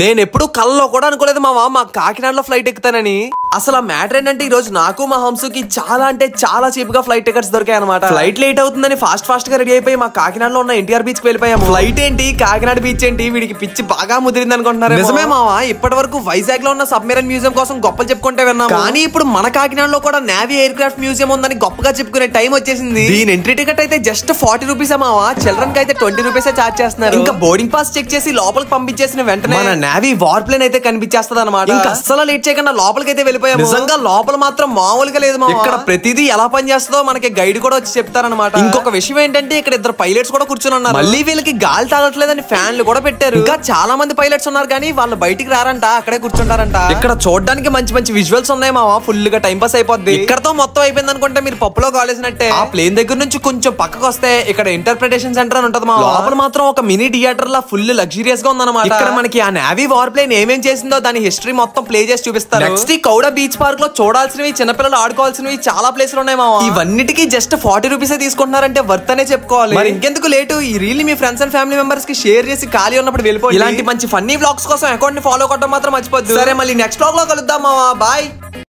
నేను ఎప్పుడు కళ్ళలో కూడా అనుకోలేదు మా కాకినాడలో ఫ్లైట్ ఎక్కుతానని. అసలు ఆ మ్యాటర్ ఏంటంటే ఈ రోజు నాకు మా హంసుకి చాలా అంటే చాలా చీప్ గా ఫ్లైట్ టికెట్స్ దొరికాయి అనమాట. ఫ్లైట్ లేట్ అవుతుందని ఫాస్ట్ గా రెడీ అయిపోయి మా కాకినాడలో ఉన్న ఎన్టీఆర్ బీచ్ కి వెళ్ళిపోయాము. ఫ్లైట్ ఏంటి కాకినాడ బీచ్ ఏంటి వీడికి పిచ్చి బాగా ముదిరింది అనుకుంటున్నారు. నిజమే మావా, ఇప్పటి వరకు వైజాగ్ లో ఉన్న సబ్మెరైన్ మ్యూజియం కోసం గొప్పలు చెప్పుకుంటే విన్నాం, కానీ ఇప్పుడు మన కాకినాడలో కూడా నేవీ ఎయిర్ క్రాఫ్ట్ మ్యూజియం ఉందని గొప్పగా చెప్పుకునే టైం వచ్చేసింది. దీని ఎంట్రీ టికెట్ అయితే జస్ట్ 40 రూపీస్ మావా, చిల్డ్రన్ కి అయితే 20 రూపీస్ చార్జ్ చేస్తున్నారు. ఇంకా బోర్డింగ్ పాస్ చెక్ చేసి లోపలికి పంపించేసిన వెంటనే మన నేవీ వార్ ప్లేన్ అయితే కనిపించేస్తుంది అనమాట. ఇంకా అస్సలు లేట్ చేయకుండా లోపలికి అయితే వెళ్ళిపోయాము. నిజంగా లోపల మాత్రం మామూలుగా లేదు మావా. ఇక్కడ ప్రతిదీ ఎలా పని చేస్తుందో మనకి గైడ్ కూడా వచ్చి చెప్తారనమాట. ఇంకొక విషయం ఏంటంటే ఇక్కడ ఇద్దరు పైలట్స్ కూడా కూర్చొని ఉన్నారు. మళ్ళీ వీళ్ళకి గాలి తాగట్లేదని ఫ్యాన్లు కూడా పెట్టారు. ఇంకా చాలా మంది పైలట్స్ ఉన్నారు కానీ వాళ్ళు బయటికి రారంట, అక్కడే కూర్చుంటారంట. ఇక్కడ చూడడానికి మంచి మంచి విజువల్స్ ఉన్నాయి మావా, ఫుల్ గా టైం పాస్ అయిపోద్ది. ఇక్కడతో మొత్తం అయిపోయింది అనుకుంటే మీరు పప్పులో కాలేసినట్టే. ఆ ప్లేన్ దగ్గర నుంచి కొంచెం పక్కకు వస్తే ఇక్కడ ఇంటర్ప్రిటేషన్ సెంటర్ అని ఉంటది మా. లోపల మాత్రం ఒక మినీ థియేటర్ లా ఫుల్ లగ్జరియస్ గా ఉందన్నమాట. ఇక్కడ మనకి ఆ నేవీ వార్ ప్లేన్ ఏమేం చేసిందో దాని హిస్టరీ మొత్తం ప్లే చేసి చూపిస్తారు. నెక్స్ట్ కౌడ బీచ్ పార్క్ లో చూడాల్సినవి, చిన్నపిల్లలు ఆడుకోవాల్సినవి చాలా ప్లేసులు ఉన్నాయి మావా. ఇవన్నిటికీ జస్ట్ 40 రూపీస్ తీసుకుంటున్నారంటే వర్త్ అనే చెప్పుకోవాలి. మరి ఇంకెందుకు లేటు, ఈ reel me friends and family members కి షేర్ చేసి ఖాళీ ఉన్నప్పుడు వెళ్ళిపోయి. ఇలాంటి మంచి ఫన్నీ వ్లాగ్స్ కోసం అకౌంట్ ని ఫాలో కొట్టడం మాత్రం మర్చిపోద్దు. సరే మళ్ళీ నెక్స్ట్ వ్లాగ్ లో కలుద్దాం మావా, బాయ్.